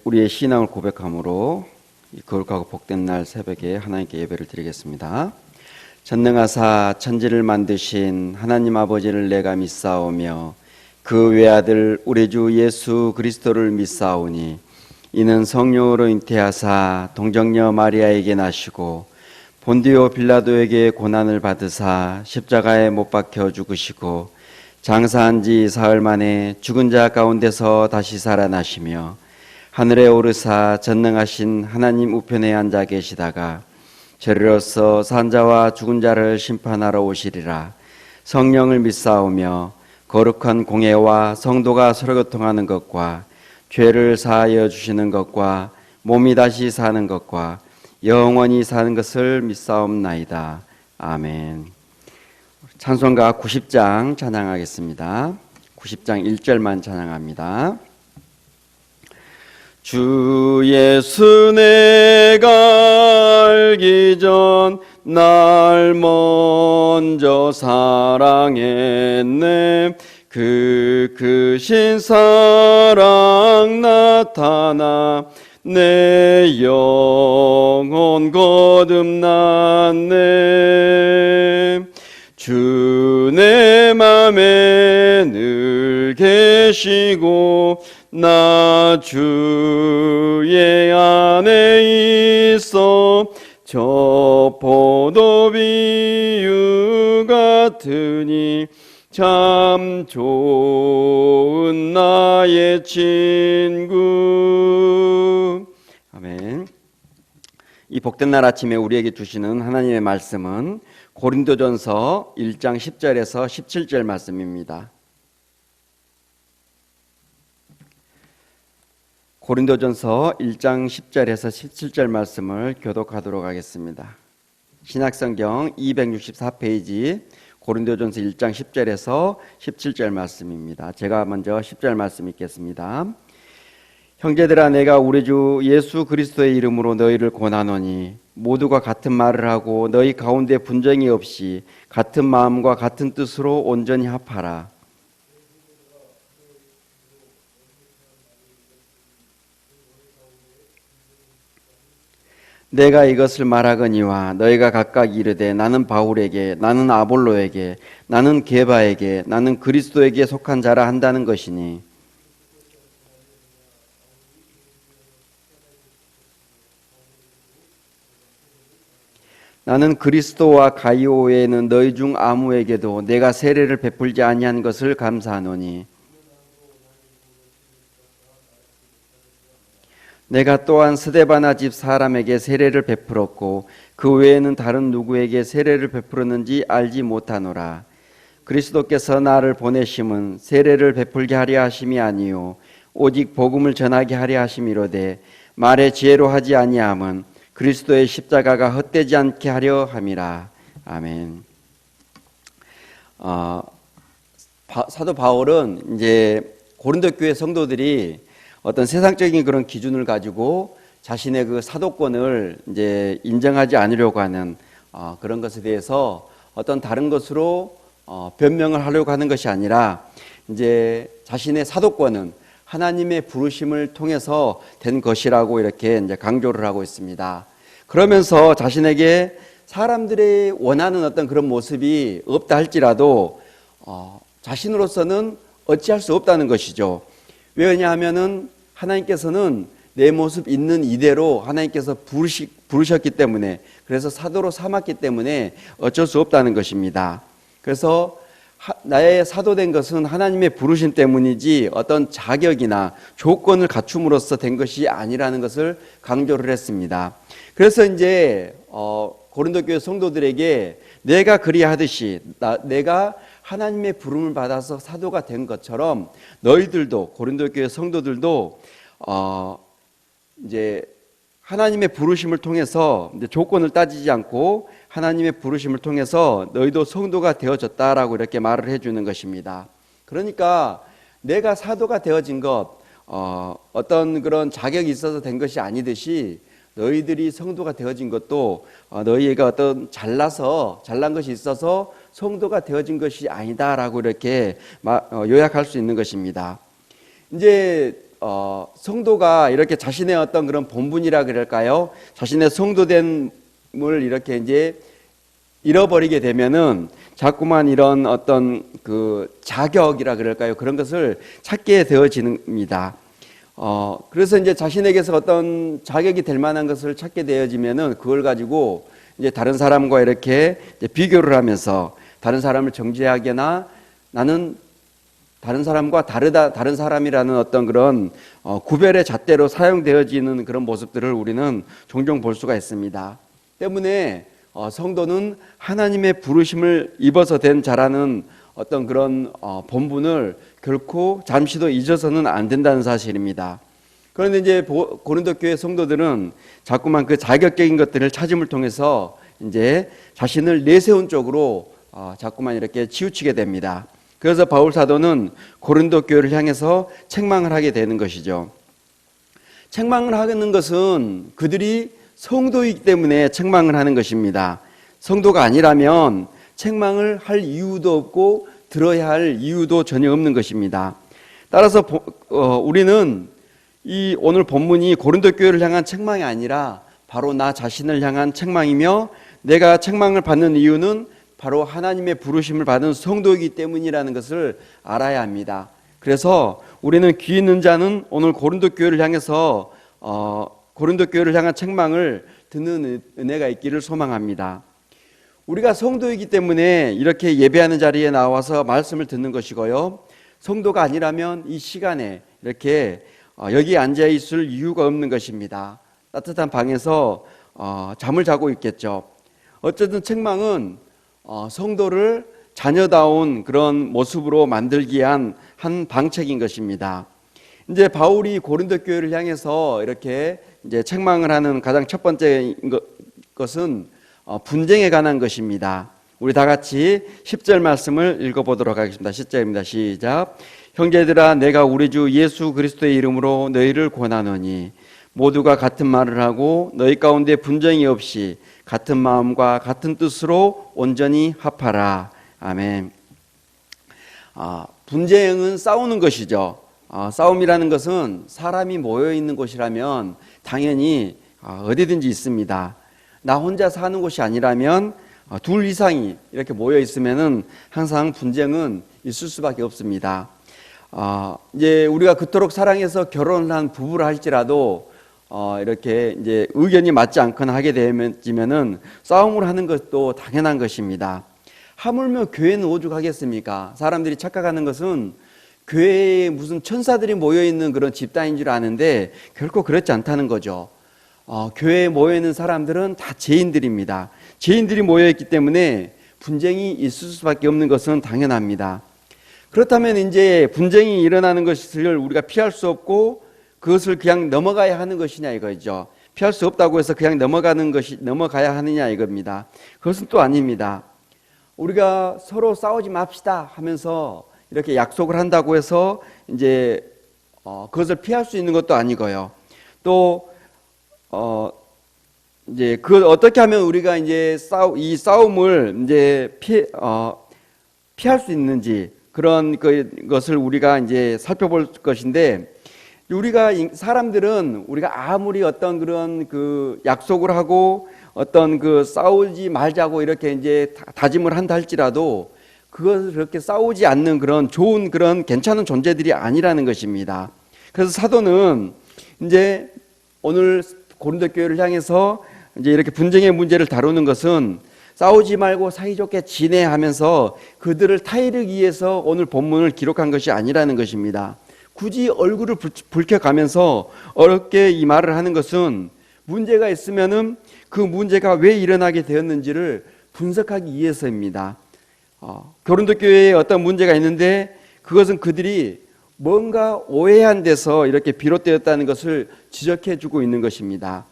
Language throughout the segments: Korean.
우리의 신앙을 고백함으로 이 거룩하고 복된 날 새벽에 하나님께 예배를 드리겠습니다. 전능하사 천지를 만드신 하나님 아버지를 내가 믿사오며 그 외아들 우리 주 예수 그리스도를 믿사오니 이는 성령으로 잉태하사 동정녀 마리아에게 나시고 본디오 빌라도에게 고난을 받으사 십자가에 못 박혀 죽으시고 장사한 지 사흘 만에 죽은 자 가운데서 다시 살아나시며 하늘에 오르사 전능하신 하나님 우편에 앉아 계시다가 저리로서 산자와 죽은 자를 심판하러 오시리라. 성령을 믿사오며 거룩한 공회와 성도가 서로 교통하는 것과 죄를 사하여 주시는 것과 몸이 다시 사는 것과 영원히 사는 것을 믿사옵나이다. 아멘. 찬송가 90장 찬양하겠습니다. 90장 1절만 찬양합니다. 주 예수 내가 알기 전 날 먼저 사랑했네. 그 크신 사랑 나타나 내 영혼 거듭났네. 주 내 맘에 늘 계시고 나 주의 안에 있어 저 포도비유 같으니 참 좋은 나의 친구. 아멘. 이 복된 날 아침에 우리에게 주시는 하나님의 말씀은 고린도전서 1장 10절에서 17절 말씀입니다. 고린도전서 1장 10절에서 17절 말씀을 교독하도록 하겠습니다. 신약성경 264페이지 고린도전서 1장 10절에서 17절 말씀입니다. 제가 먼저 10절 말씀 읽겠습니다. 형제들아, 내가 우리 주 예수 그리스도의 이름으로 너희를 권하노니 모두가 같은 말을 하고 너희 가운데 분쟁이 없이 같은 마음과 같은 뜻으로 온전히 합하라. 내가 이것을 말하거니와 너희가 각각 이르되 나는 바울에게, 나는 아볼로에게, 나는 게바에게, 나는 그리스도에게 속한 자라 한다는 것이니 나는 그리스도와 가이오 외에는 너희 중 아무에게도 내가 세례를 베풀지 아니한 것을 감사하노니 내가 또한 스데바나 집 사람에게 세례를 베풀었고 그 외에는 다른 누구에게 세례를 베풀었는지 알지 못하노라. 그리스도께서 나를 보내심은 세례를 베풀게 하려 하심이 아니요 오직 복음을 전하게 하려 하심이로되 말의 지혜로 하지 아니함은 그리스도의 십자가가 헛되지 않게 하려 함이라. 아멘. 사도 바울은 이제 고린도 교회 성도들이 어떤 세상적인 그런 기준을 가지고 자신의 그 사도권을 이제 인정하지 않으려고 하는 그런 것에 대해서 어떤 다른 것으로 변명을 하려고 하는 것이 아니라 이제 자신의 사도권은 하나님의 부르심을 통해서 된 것이라고 이렇게 이제 강조를 하고 있습니다. 그러면서 자신에게 사람들이 원하는 어떤 그런 모습이 없다 할지라도 자신으로서는 어찌할 수 없다는 것이죠. 왜냐하면은 하나님께서는 내 모습 있는 이대로 하나님께서 부르셨기 때문에, 그래서 사도로 삼았기 때문에 어쩔 수 없다는 것입니다. 그래서 나의 사도된 것은 하나님의 부르심 때문이지 어떤 자격이나 조건을 갖춤으로써 된 것이 아니라는 것을 강조를 했습니다. 그래서 이제 고린도 교회 성도들에게 내가 그리하듯이 내가 하나님의 부름을 받아서 사도가 된 것처럼 너희들도, 고린도 교회 성도들도 이제 하나님의 부르심을 통해서 이제 조건을 따지지 않고 하나님의 부르심을 통해서 너희도 성도가 되어졌다라고 이렇게 말을 해주는 것입니다. 그러니까 내가 사도가 되어진 것, 어떤 그런 자격이 있어서 된 것이 아니듯이 너희들이 성도가 되어진 것도 너희가 어떤 잘난 것이 있어서 성도가 되어진 것이 아니다라고 이렇게 요약할 수 있는 것입니다. 이제 성도가 이렇게 자신의 어떤 그런 본분이라 그럴까요? 자신의 성도됨을 이렇게 이제 잃어버리게 되면은 자꾸만 이런 어떤 그 자격이라 그럴까요? 그런 것을 찾게 되어집니다. 그래서 이제 자신에게서 어떤 자격이 될 만한 것을 찾게 되어지면은 그걸 가지고 이제 다른 사람과 이렇게 이제 비교를 하면서 다른 사람을 정죄하거나 나는 다른 사람과 다르다, 다른 사람이라는 어떤 그런 구별의 잣대로 사용되어지는 그런 모습들을 우리는 종종 볼 수가 있습니다. 때문에 성도는 하나님의 부르심을 입어서 된 자라는 어떤 그런 본분을 결코 잠시도 잊어서는 안 된다는 사실입니다. 그런데 이제 고린도 교회 성도들은 자꾸만 그 자격적인 것들을 찾음을 통해서 이제 자신을 내세운 쪽으로 자꾸만 이렇게 치우치게 됩니다. 그래서 바울 사도는 고린도 교회를 향해서 책망을 하게 되는 것이죠. 책망을 하는 것은 그들이 성도이기 때문에 책망을 하는 것입니다. 성도가 아니라면 책망을 할 이유도 없고 들어야 할 이유도 전혀 없는 것입니다. 따라서 우리는 이 오늘 본문이 고린도 교회를 향한 책망이 아니라 바로 나 자신을 향한 책망이며 내가 책망을 받는 이유는 바로 하나님의 부르심을 받은 성도이기 때문이라는 것을 알아야 합니다. 그래서 우리는 귀 있는 자는 오늘 고린도 교회를 향해서 고린도 교회를 향한 책망을 듣는 은혜가 있기를 소망합니다. 우리가 성도이기 때문에 이렇게 예배하는 자리에 나와서 말씀을 듣는 것이고요. 성도가 아니라면 이 시간에 이렇게 여기 앉아 있을 이유가 없는 것입니다. 따뜻한 방에서 잠을 자고 있겠죠. 어쨌든 책망은 성도를 자녀다운 그런 모습으로 만들기 위한 한 방책인 것입니다. 이제 바울이 고린도 교회를 향해서 이렇게 이제 책망을 하는 가장 첫 번째 것은 분쟁에 관한 것입니다. 우리 다 같이 10절 말씀을 읽어보도록 하겠습니다. 10절입니다. 시작. 형제들아 내가 우리 주 예수 그리스도의 이름으로 너희를 권하노니 모두가 같은 말을 하고 너희 가운데 분쟁이 없이 같은 마음과 같은 뜻으로 온전히 합하라. 아멘. 분쟁은 싸우는 것이죠. 싸움이라는 것은 사람이 모여 있는 곳이라면 당연히 어디든지 있습니다. 나 혼자 사는 곳이 아니라면 둘 이상이 이렇게 모여 있으면은 항상 분쟁은 있을 수밖에 없습니다. 이제 우리가 그토록 사랑해서 결혼을 한 부부라 할지라도 이렇게 이제 의견이 맞지 않거나 하게 되면은 싸움을 하는 것도 당연한 것입니다. 하물며 교회는 오죽하겠습니까? 사람들이 착각하는 것은 교회에 무슨 천사들이 모여 있는 그런 집단인 줄 아는데 결코 그렇지 않다는 거죠. 교회에 모여 있는 사람들은 다 죄인들입니다. 죄인들이 모여 있기 때문에 분쟁이 있을 수밖에 없는 것은 당연합니다. 그렇다면 이제 분쟁이 일어나는 것을 우리가 피할 수 없고 그것을 그냥 넘어가야 하는 것이냐 이거죠. 피할 수 없다고 해서 그냥 넘어가야 하느냐 이겁니다. 그것은 또 아닙니다. 우리가 서로 싸우지 맙시다 하면서 이렇게 약속을 한다고 해서 이제 그것을 피할 수 있는 것도 아니고요. 또 이제 그 어떻게 하면 우리가 이제 이 싸움을 이제 피할 수 있는지 그런 것을 우리가 이제 살펴볼 것인데, 우리가 사람들은 우리가 아무리 어떤 그런 그 약속을 하고 어떤 그 싸우지 말자고 이렇게 이제 다짐을 한다 할지라도 그것을 그렇게 싸우지 않는 그런 좋은 그런 괜찮은 존재들이 아니라는 것입니다. 그래서 사도는 이제 오늘 고린도 교회를 향해서 이제 이렇게 분쟁의 문제를 다루는 것은 싸우지 말고 사이좋게 지내하면서 그들을 타이르기 위해서 오늘 본문을 기록한 것이 아니라는 것입니다. 굳이 얼굴을 붉혀가면서 어렵게 이 말을 하는 것은 문제가 있으면은 그 문제가 왜 일어나게 되었는지를 분석하기 위해서입니다. 고린도 교회에 어떤 문제가 있는데 그것은 그들이 뭔가 오해한 데서 이렇게 비롯되었다는 것을 지적해 주고 있는 것입니다.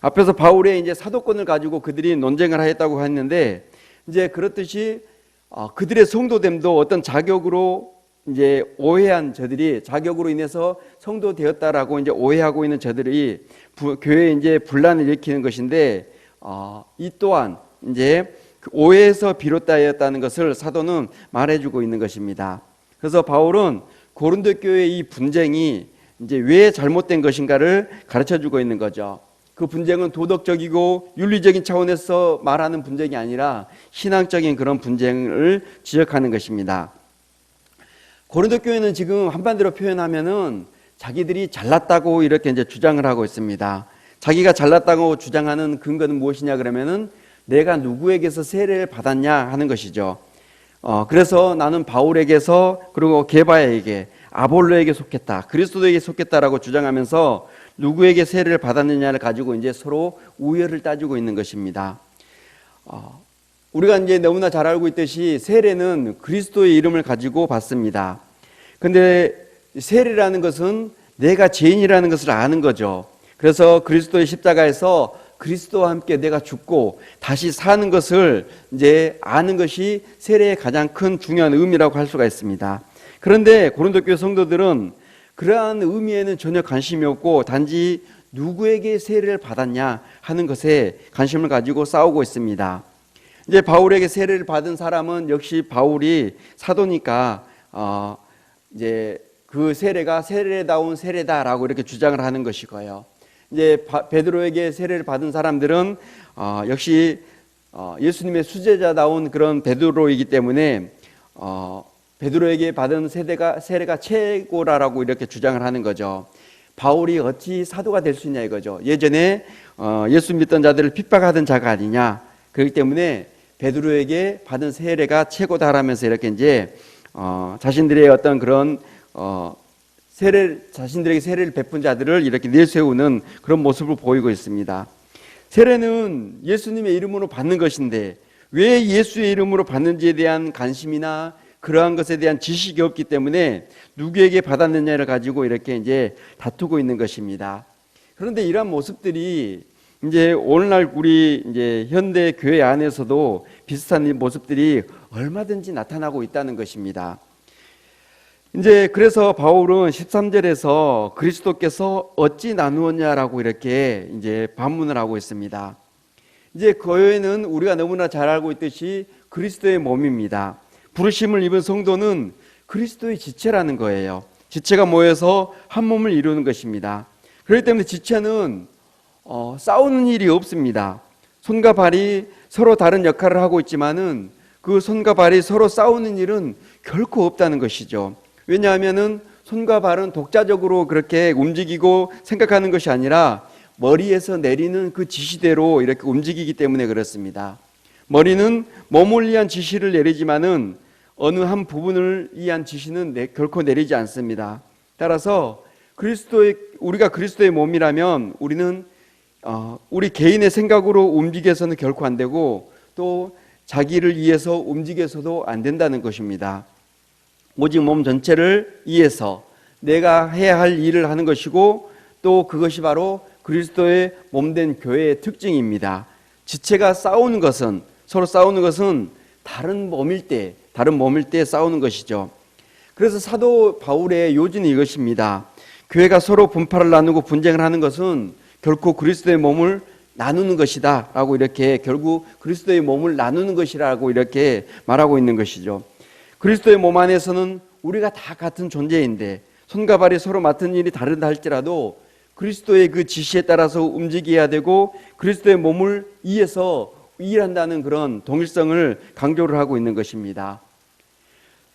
앞에서 바울의 이제 사도권을 가지고 그들이 논쟁을 하였다고 했는데, 이제 그렇듯이 그들의 성도됨도 어떤 자격으로 이제 오해한 저들이, 자격으로 인해서 성도 되었다라고 이제 오해하고 있는 저들이 교회에 이제 분란을 일으키는 것인데, 이 또한 이제 그 오해에서 비롯되었다는 것을 사도는 말해주고 있는 것입니다. 그래서 바울은 고린도 교회의 이 분쟁이 이제 왜 잘못된 것인가를 가르쳐 주고 있는 거죠. 그 분쟁은 도덕적이고 윤리적인 차원에서 말하는 분쟁이 아니라 신앙적인 그런 분쟁을 지적하는 것입니다. 고린도 교회는 지금 한마디로 표현하면은 자기들이 잘났다고 이렇게 이제 주장을 하고 있습니다. 자기가 잘났다고 주장하는 근거는 무엇이냐 그러면은 내가 누구에게서 세례를 받았냐 하는 것이죠. 그래서 나는 바울에게서 그리고 게바에게 아볼로에게 속했다, 그리스도에게 속했다라고 주장하면서 누구에게 세례를 받았느냐를 가지고 이제 서로 우열을 따지고 있는 것입니다. 우리가 이제 너무나 잘 알고 있듯이 세례는 그리스도의 이름을 가지고 받습니다. 근데 세례라는 것은 내가 죄인이라는 것을 아는 거죠. 그래서 그리스도의 십자가에서 그리스도와 함께 내가 죽고 다시 사는 것을 이제 아는 것이 세례의 가장 큰 중요한 의미라고 할 수가 있습니다. 그런데 고린도 교회 성도들은 그러한 의미에는 전혀 관심이 없고 단지 누구에게 세례를 받았냐 하는 것에 관심을 가지고 싸우고 있습니다. 이제 바울에게 세례를 받은 사람은 역시 바울이 사도니까 이제 그 세례가 세례다운 세례다라고 이렇게 주장을 하는 것이고요. 이제 베드로에게 세례를 받은 사람들은 역시 예수님의 수제자다운 그런 베드로이기 때문에 베드로에게 받은 세례가 최고라고 이렇게 주장을 하는 거죠. 바울이 어찌 사도가 될 수 있냐 이거죠. 예전에 예수 믿던 자들을 핍박하던 자가 아니냐. 그렇기 때문에 베드로에게 받은 세례가 최고다라면서 이렇게 이제 자신들의 어떤 그런 자신들에게 세례를 베푼 자들을 이렇게 내세우는 그런 모습을 보이고 있습니다. 세례는 예수님의 이름으로 받는 것인데 왜 예수의 이름으로 받는지에 대한 관심이나 그러한 것에 대한 지식이 없기 때문에 누구에게 받았느냐를 가지고 이렇게 이제 다투고 있는 것입니다. 그런데 이러한 모습들이 이제 오늘날 우리 이제 현대 교회 안에서도 비슷한 모습들이 얼마든지 나타나고 있다는 것입니다. 이제 그래서 바울은 13절에서 그리스도께서 어찌 나누었냐라고 이렇게 이제 반문을 하고 있습니다. 이제 교회는 우리가 너무나 잘 알고 있듯이 그리스도의 몸입니다. 부르심을 입은 성도는 그리스도의 지체라는 거예요. 지체가 모여서 한 몸을 이루는 것입니다. 그렇기 때문에 지체는 싸우는 일이 없습니다. 손과 발이 서로 다른 역할을 하고 있지만은 그 손과 발이 서로 싸우는 일은 결코 없다는 것이죠. 왜냐하면은 손과 발은 독자적으로 그렇게 움직이고 생각하는 것이 아니라 머리에서 내리는 그 지시대로 이렇게 움직이기 때문에 그렇습니다. 머리는 몸을 위한 지시를 내리지만은 어느 한 부분을 위한 지시는 결코 내리지 않습니다. 따라서 우리가 그리스도의 몸이라면 우리는 우리 개인의 생각으로 움직여서는 결코 안 되고 또 자기를 위해서 움직여서도 안 된다는 것입니다. 오직 몸 전체를 위해서 내가 해야 할 일을 하는 것이고 또 그것이 바로 그리스도의 몸된 교회의 특징입니다. 지체가 서로 싸우는 것은 다른 몸일 때 싸우는 것이죠. 그래서 사도 바울의 요지는 이것입니다. 교회가 서로 분파를 나누고 분쟁을 하는 것은 결코 그리스도의 몸을 나누는 것이다 라고 이렇게 결국 그리스도의 몸을 나누는 것이라고 이렇게 말하고 있는 것이죠. 그리스도의 몸 안에서는 우리가 다 같은 존재인데 손과 발이 서로 맡은 일이 다르다 할지라도 그리스도의 그 지시에 따라서 움직여야 되고 그리스도의 몸을 위해서 일한다는 그런 동일성을 강조를 하고 있는 것입니다.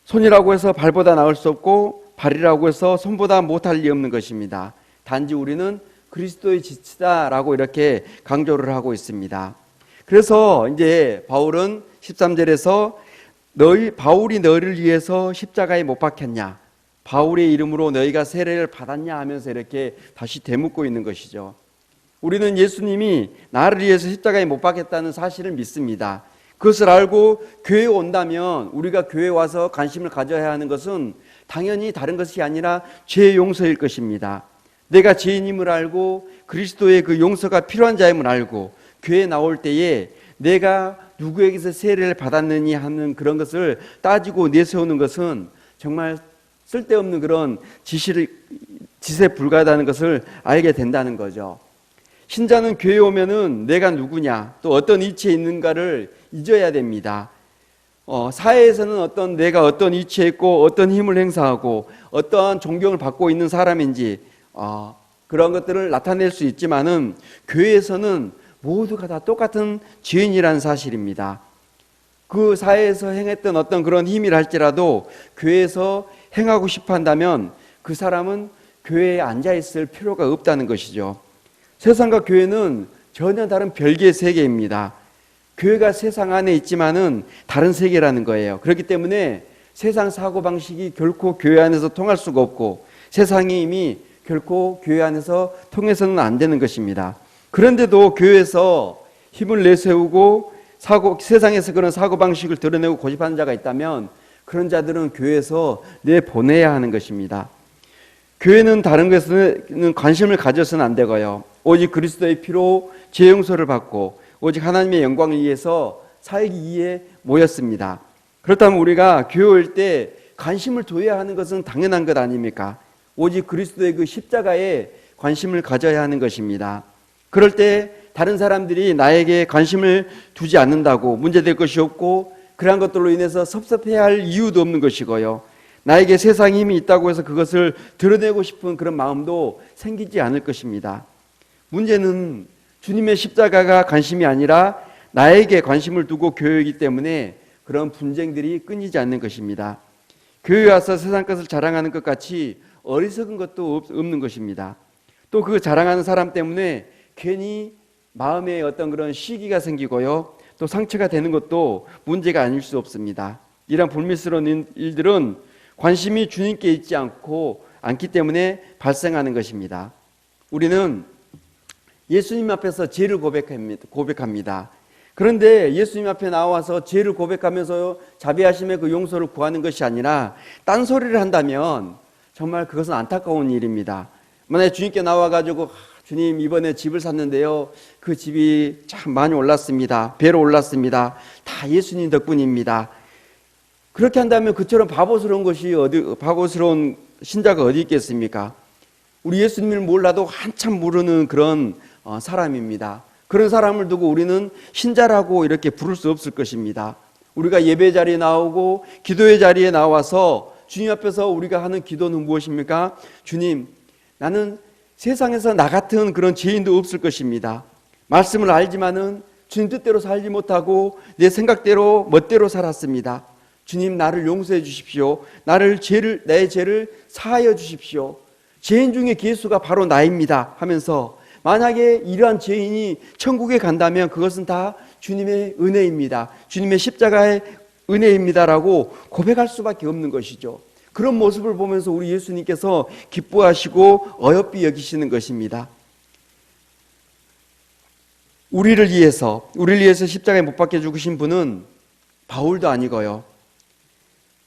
손이라고 해서 발보다 나을 수 없고 발이라고 해서 손보다 못할 리 없는 것입니다. 단지 우리는 그리스도의 지체다라고 이렇게 강조를 하고 있습니다. 그래서 이제 바울은 13절에서 바울이 너희를 위해서 십자가에 못 박혔냐? 바울의 이름으로 너희가 세례를 받았냐? 하면서 이렇게 다시 되묻고 있는 것이죠. 우리는 예수님이 나를 위해서 십자가에 못 박혔다는 사실을 믿습니다. 그것을 알고 교회에 온다면 우리가 교회에 와서 관심을 가져야 하는 것은 당연히 다른 것이 아니라 죄의 용서일 것입니다. 내가 죄인임을 알고 그리스도의 그 용서가 필요한 자임을 알고 교회에 나올 때에 내가 누구에게서 세례를 받았느니 하는 그런 것을 따지고 내세우는 것은 정말 쓸데없는 그런 지세 불가하다는 것을 알게 된다는 거죠. 신자는 교회에 오면은 내가 누구냐 또 어떤 위치에 있는가를 잊어야 됩니다. 사회에서는 내가 어떤 위치에 있고 어떤 힘을 행사하고 어떠한 존경을 받고 있는 사람인지 그런 것들을 나타낼 수 있지만은 교회에서는 모두가 다 똑같은 죄인이라는 사실입니다. 그 사회에서 행했던 어떤 그런 힘이라 할지라도 교회에서 행하고 싶어 한다면 그 사람은 교회에 앉아 있을 필요가 없다는 것이죠. 세상과 교회는 전혀 다른 별개의 세계입니다. 교회가 세상 안에 있지만은 다른 세계라는 거예요. 그렇기 때문에 세상 사고방식이 결코 교회 안에서 통할 수가 없고 세상의 힘이 결코 교회 안에서 통해서는 안 되는 것입니다. 그런데도 교회에서 힘을 내세우고 세상에서 그런 사고방식을 드러내고 고집하는 자가 있다면 그런 자들은 교회에서 내보내야 하는 것입니다. 교회는 다른 것에는 관심을 가져서는 안 되고요. 오직 그리스도의 피로 죄 용서를 받고 오직 하나님의 영광을 위해서 사역이 위해 모였습니다. 그렇다면 우리가 교회 올 때 관심을 둬야 하는 것은 당연한 것 아닙니까? 오직 그리스도의 그 십자가에 관심을 가져야 하는 것입니다. 그럴 때 다른 사람들이 나에게 관심을 두지 않는다고 문제될 것이 없고 그러한 것들로 인해서 섭섭해야 할 이유도 없는 것이고요. 나에게 세상에 힘이 있다고 해서 그것을 드러내고 싶은 그런 마음도 생기지 않을 것입니다. 문제는 주님의 십자가가 관심이 아니라 나에게 관심을 두고 교회이기 때문에 그런 분쟁들이 끊이지 않는 것입니다. 교회에 와서 세상 것을 자랑하는 것 같이 어리석은 것도 없는 것입니다. 또 그 자랑하는 사람 때문에 괜히 마음에 어떤 그런 시기가 생기고요. 또 상처가 되는 것도 문제가 아닐 수 없습니다. 이런 불미스러운 일들은 관심이 주님께 있지 않기 때문에 발생하는 것입니다. 우리는 예수님 앞에서 죄를 고백합니다. 그런데 예수님 앞에 나와서 죄를 고백하면서 자비하심의 그 용서를 구하는 것이 아니라 딴소리를 한다면 정말 그것은 안타까운 일입니다. 만약에 주님께 나와가지고 주님 이번에 집을 샀는데요, 그 집이 참 많이 올랐습니다. 배로 올랐습니다. 다 예수님 덕분입니다. 그렇게 한다면 그처럼 바보스러운 신자가 어디 있겠습니까? 우리 예수님을 몰라도 한참 모르는 그런 사람입니다. 그런 사람을 두고 우리는 신자라고 이렇게 부를 수 없을 것입니다. 우리가 예배 자리에 나오고 기도의 자리에 나와서 주님 앞에서 우리가 하는 기도는 무엇입니까? 주님, 나는 세상에서 나 같은 그런 죄인도 없을 것입니다. 말씀을 알지만은 주님 뜻대로 살지 못하고 내 생각대로 멋대로 살았습니다. 주님, 나를 용서해 주십시오. 나의 죄를 사하여 주십시오. 죄인 중에 괴수가 바로 나입니다 하면서 만약에 이러한 죄인이 천국에 간다면 그것은 다 주님의 은혜입니다. 주님의 십자가의 은혜입니다라고 고백할 수밖에 없는 것이죠. 그런 모습을 보면서 우리 예수님께서 기뻐하시고 어여삐 여기시는 것입니다. 우리를 위해서 십자가에 못 박혀 죽으신 분은 바울도 아니고요.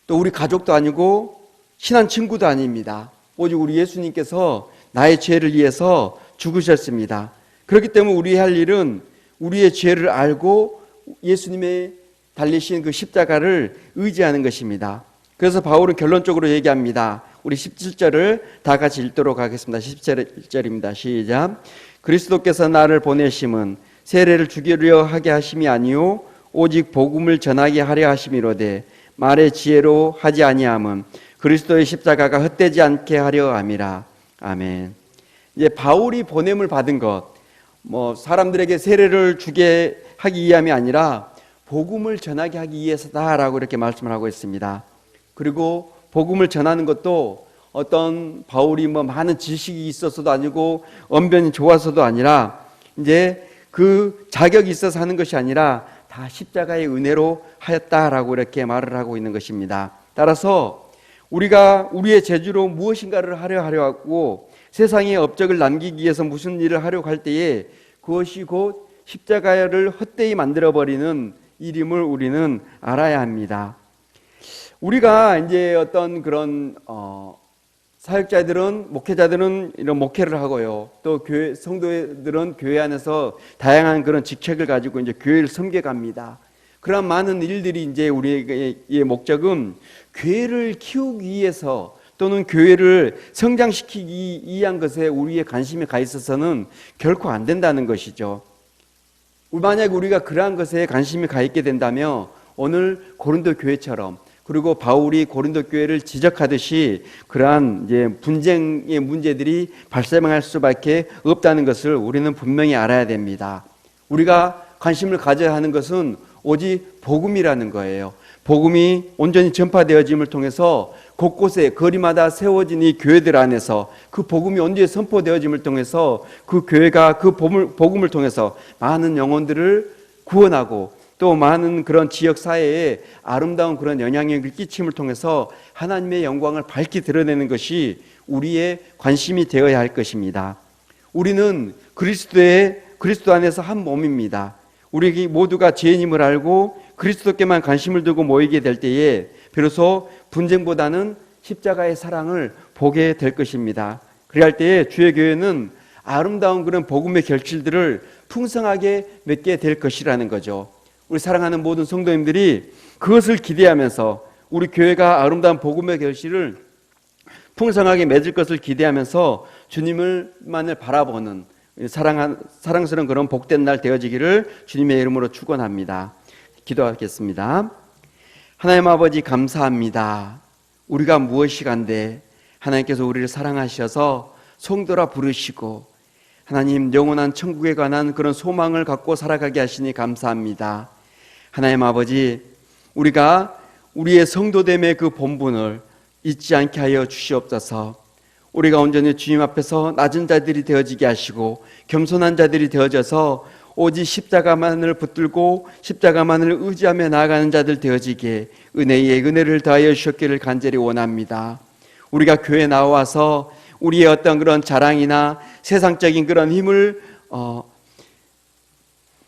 또 우리 가족도 아니고 친한 친구도 아닙니다. 오직 우리 예수님께서 나의 죄를 위해서 죽으셨습니다. 그렇기 때문에 우리 할 일은 우리의 죄를 알고 예수님의 달리신 그 십자가를 의지하는 것입니다. 그래서 바울은 결론적으로 얘기합니다. 우리 17절을 다 같이 읽도록 하겠습니다. 17절입니다. 시작. 그리스도께서 나를 보내심은 세례를 주기려 하게 하심이 아니요 오직 복음을 전하게 하려 하심이로되 말의 지혜로 하지 아니함은 그리스도의 십자가가 헛되지 않게 하려 함이라. 아멘. 이제 바울이 보냄을 받은 것, 사람들에게 세례를 주게 하기 위함이 아니라 복음을 전하게 하기 위해서다라고 이렇게 말씀을 하고 있습니다. 그리고 복음을 전하는 것도 어떤 바울이 많은 지식이 있어서도 아니고 언변이 좋아서도 아니라 이제 그 자격이 있어서 하는 것이 아니라 다 십자가의 은혜로 하였다라고 이렇게 말을 하고 있는 것입니다. 따라서 우리가 우리의 재주로 무엇인가를 하려 하고 세상에 업적을 남기기 위해서 무슨 일을 하려고 할 때에 그것이 곧 십자가를 헛되이 만들어버리는 일임을 우리는 알아야 합니다. 우리가 이제 어떤 그런 사역자들은, 목회자들은 이런 목회를 하고요. 또 성도들은 교회 안에서 다양한 그런 직책을 가지고 이제 교회를 섬겨갑니다. 그런 많은 일들이 이제 우리의 목적은 교회를 키우기 위해서 또는 교회를 성장시키기 위한 것에 우리의 관심이 가 있어서는 결코 안 된다는 것이죠. 만약 우리가 그러한 것에 관심이 가 있게 된다면 오늘 고린도 교회처럼 그리고 바울이 고린도 교회를 지적하듯이 그러한 이제 분쟁의 문제들이 발생할 수밖에 없다는 것을 우리는 분명히 알아야 됩니다. 우리가 관심을 가져야 하는 것은 오직 복음이라는 거예요. 복음이 온전히 전파되어짐을 통해서 곳곳에 거리마다 세워진 이 교회들 안에서 그 복음이 온전히 선포되어짐을 통해서 그 교회가 그 복음을 통해서 많은 영혼들을 구원하고 또 많은 그런 지역 사회에 아름다운 그런 영향력을 끼침을 통해서 하나님의 영광을 밝히 드러내는 것이 우리의 관심이 되어야 할 것입니다. 우리는 그리스도 안에서 한 몸입니다. 우리 모두가 죄인임을 알고 그리스도께만 관심을 두고 모이게 될 때에 비로소 분쟁보다는 십자가의 사랑을 보게 될 것입니다. 그래야 할 때에 주의 교회는 아름다운 그런 복음의 결실들을 풍성하게 맺게 될 것이라는 거죠. 우리 사랑하는 모든 성도님들이 그것을 기대하면서 우리 교회가 아름다운 복음의 결실을 풍성하게 맺을 것을 기대하면서 주님을만을 바라보는 사랑스러운 그런 복된 날 되어지기를 주님의 이름으로 축원합니다. 기도하겠습니다. 하나님 아버지 감사합니다. 우리가 무엇이간데 하나님께서 우리를 사랑하셔서 성도라 부르시고 하나님 영원한 천국에 관한 그런 소망을 갖고 살아가게 하시니 감사합니다. 하나님 아버지, 우리가 우리의 성도됨의 그 본분을 잊지 않게 하여 주시옵소서. 우리가 온전히 주님 앞에서 낮은 자들이 되어지게 하시고 겸손한 자들이 되어져서 오직 십자가만을 붙들고 십자가만을 의지하며 나아가는 자들 되어지게 은혜에 은혜를 더하여 주셨기를 간절히 원합니다. 우리가 교회에 나와서 우리의 어떤 그런 자랑이나 세상적인 그런 힘을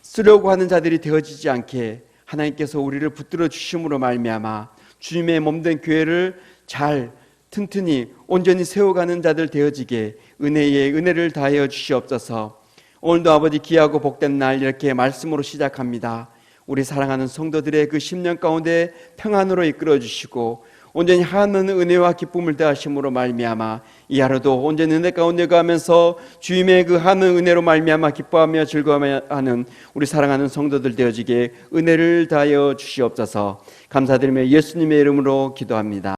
쓰려고 하는 자들이 되어지지 않게 하나님께서 우리를 붙들어 주심으로 말미암아 주님의 몸된 교회를 잘 튼튼히 온전히 세워가는 자들 되어지게 은혜에 은혜를 다하여 주시옵소서. 오늘도 아버지 귀하고 복된 날 이렇게 말씀으로 시작합니다. 우리 사랑하는 성도들의 그 10년 가운데 평안으로 이끌어 주시고 온전히 하는 은혜와 기쁨을 더하심으로 말미암아 이 하루도 온전히 은혜 가운데 가면서 주님의 그 하는 은혜로 말미암아 기뻐하며 즐거워하는 우리 사랑하는 성도들 되어지게 은혜를 다하여 주시옵소서. 감사드리며 예수님의 이름으로 기도합니다.